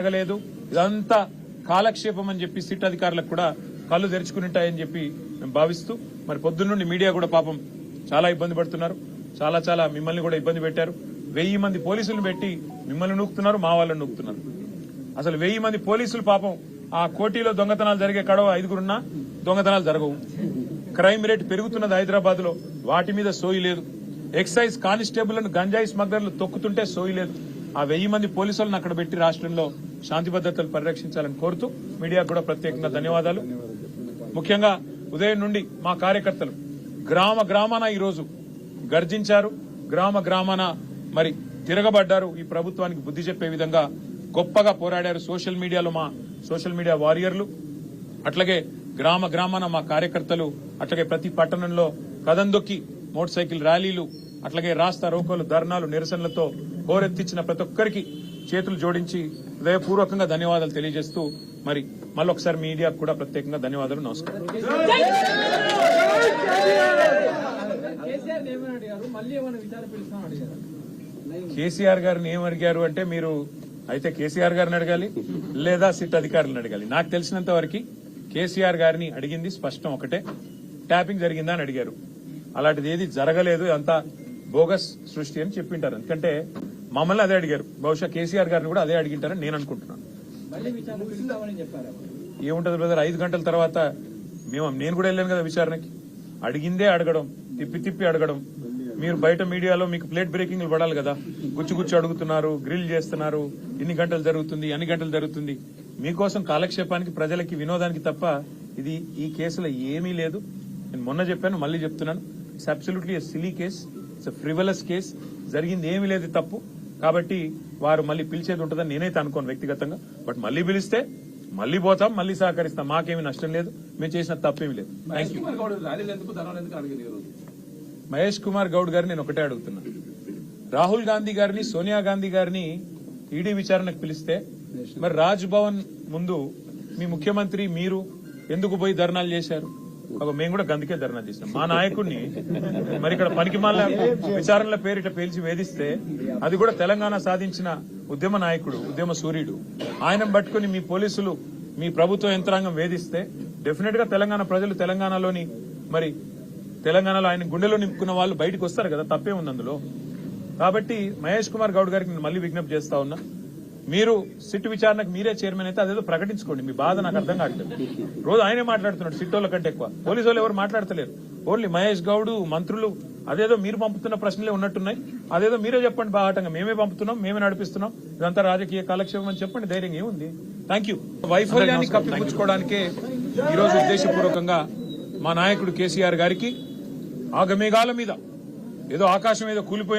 జరగలేదు, ఇదంతా కాలక్షేపం అని చెప్పి సిట్ అధికారులకు కూడా కళ్ళు తెరుచుకునింటాయని చెప్పి మేము భావిస్తూ, మరి పొద్దున్నుండి మీడియా కూడా పాపం చాలా ఇబ్బంది పడుతున్నారు. చాలా మిమ్మల్ని కూడా ఇబ్బంది పెట్టారు. 1000 మంది పోలీసులు పెట్టి మిమ్మల్ని నూకుతున్నారు, మా వాళ్ళని నూకుతున్నారు. అసలు 1000 మంది పోలీసులు పాపం ఆ కోటిలో దొంగతనాలు జరిగే కడవ 5గురున్నా దొంగతనాలు జరగవు. క్రైమ్ రేట్ పెరుగుతున్నది హైదరాబాద్ లో, వాటి మీద సోయి లేదు. ఎక్సైజ్ కానిస్టేబుల్లను గంజాయి స్మగ్లర్లు తొక్కుతుంటే సోయి లేదు. ఆ 1000 మంది పోలీసులను అక్కడ పెట్టి రాష్ట్రంలో శాంతి భద్రతలు పరిరక్షించాలని కోరుతూ మీడియాకు కూడా ప్రత్యేకంగా ధన్యవాదాలు. ముఖ్యంగా ఉదయం నుండి మా కార్యకర్తలు గ్రామాన ఈరోజు గర్జించారు, గ్రామాన మరి తిరగబడ్డారు. ఈ ప్రభుత్వానికి బుద్ధి చెప్పే విధంగా గొప్పగా పోరాడారు. సోషల్ మీడియాలో మా సోషల్ మీడియా వారియర్లు, అట్లాగే గ్రామాన మా కార్యకర్తలు, అట్లాగే ప్రతి పట్టణంలో కదందొక్కి మోటార్ సైకిల్ ర్యాలీలు, అట్లాగే రాస్తా రోకోలు, ధర్నాలు, నిరసనలతో హోరెత్తించిన ప్రతి ఒక్కరికి చేతులు జోడించి హృదయపూర్వకంగా ధన్యవాదాలు తెలియజేస్తూ మరి మళ్ళొకసారి మీడియాకు కూడా ప్రత్యేకంగా ధన్యవాదాలు. నమస్కారం. కేసీఆర్ గారిని ఏమడిగారు అంటే, మీరు అయితే కేసీఆర్ గారిని అడగాలి లేదా సిట్ అధికారులను అడగాలి. నాకు తెలిసినంత వరకు కేసీఆర్ గారిని అడిగింది స్పష్టం ఒకటే, ట్యాపింగ్ జరిగిందా అని అడిగారు. అలాంటిది ఏది జరగలేదు, అంతా బోగస్ సృష్టి అని చెప్పింటారు. ఎందుకంటే మమ్మల్ని అదే అడిగారు, బహుశా కేసీఆర్ గారిని కూడా అదే అడిగింటారని నేను అనుకుంటున్నాను. ఏముంటది బ్రదర్, 5 గంటల తర్వాత నేను కూడా వెళ్ళాను కదా విచారణకి. అడిగిందే అడగడం, తిప్పి అడగడం. మీరు బయట మీడియాలో మీకు ప్లేట్ బ్రేకింగ్లు పడాలి కదా, గుచ్చి అడుగుతున్నారు, గ్రిల్ చేస్తున్నారు, ఇన్ని గంటలు జరుగుతుంది, అన్ని గంటలు జరుగుతుంది. మీకోసం కాలక్షేపానికి, ప్రజలకి వినోదానికి తప్ప ఇది ఈ కేసులో ఏమీ లేదు. నేను మొన్న చెప్పాను, మళ్ళీ చెప్తున్నాను, it's absolutely a silly case, it's a frivolous case. జరిగింది ఏమీ లేదు, తప్పు. కాబట్టి వారు మళ్ళీ పిలిచేది ఉంటుందని నేనైతే అనుకోను వ్యక్తిగతంగా. బట్ మళ్ళీ పిలిస్తే మళ్ళీ పోతాం, మళ్ళీ సహకరిస్తాం, మాకేమీ నష్టం లేదు, మేము చేసిన తప్పేమీ లేదు. Thank you. మహేష్ కుమార్ గౌడ్ గారిని నేను ఒకటే అడుగుతున్నా, రాహుల్ గాంధీ గారిని, సోనియా గాంధీ గారిని ఈడీ విచారణకు పిలిస్తే మరి రాజ్ భవన్ ముందు మీ ముఖ్యమంత్రి మీరు ఎందుకు పోయి ధర్నాలు చేశారు? మేము కూడా గందుకే ధర్నా చేశాం. మా నాయకుడిని మరి ఇక్కడ పనికిమాల విచారణల పేరిట పేల్చి వేధిస్తే, అది కూడా తెలంగాణ సాధించిన ఉద్యమ నాయకుడు, ఉద్యమ సూర్యుడు, ఆయన పట్టుకుని మీ పోలీసులు, మీ ప్రభుత్వ యంత్రాంగం వేధిస్తే డెఫినెట్ గా తెలంగాణ ప్రజలు, తెలంగాణలోని మరి తెలంగాణలో ఆయన గుండెలో నింపుకున్న వాళ్ళు బయటకు వస్తారు కదా, తప్పే ఉంది అందులో. కాబట్టి మహేష్ కుమార్ గౌడ్ గారికి నేను మళ్ళీ విజ్ఞప్తి చేస్తా ఉన్నా, మీరు సిట్ విచారణకు మీరే చైర్మన్ అయితే అదేదో ప్రకటించుకోండి. మీ బాధ నాకు అర్థం కావట్లేదు. రోజు ఆయనే మాట్లాడుతున్నాడు, సిట్టోళ్ళ కంటే ఎక్కువ. పోలీసు వాళ్ళు ఎవరు మాట్లాడతలేరు, ఓన్లీ మహేష్ గౌడ్, మంత్రులు. అదేదో మీరు పంపుతున్న ప్రశ్నలే ఉన్నట్టున్నాయి, అదేదో మీరే చెప్పండి బాహాటంగా, మేమే పంపుతున్నాం, మేమే నడిపిస్తున్నాం, ఇదంతా రాజకీయ కాలక్షేపం అని చెప్పండి, ధైర్యం ఏముంది. Thank you. వైఫల్యాన్ని కప్పిపుచ్చుకోవడానికే ఈరోజు ఉద్దేశపూర్వకంగా మా నాయకుడు కేసీఆర్ గారికి ఆగమేఘాల మీద ఏదో ఆకాశం ఏదో కూలిపోయిన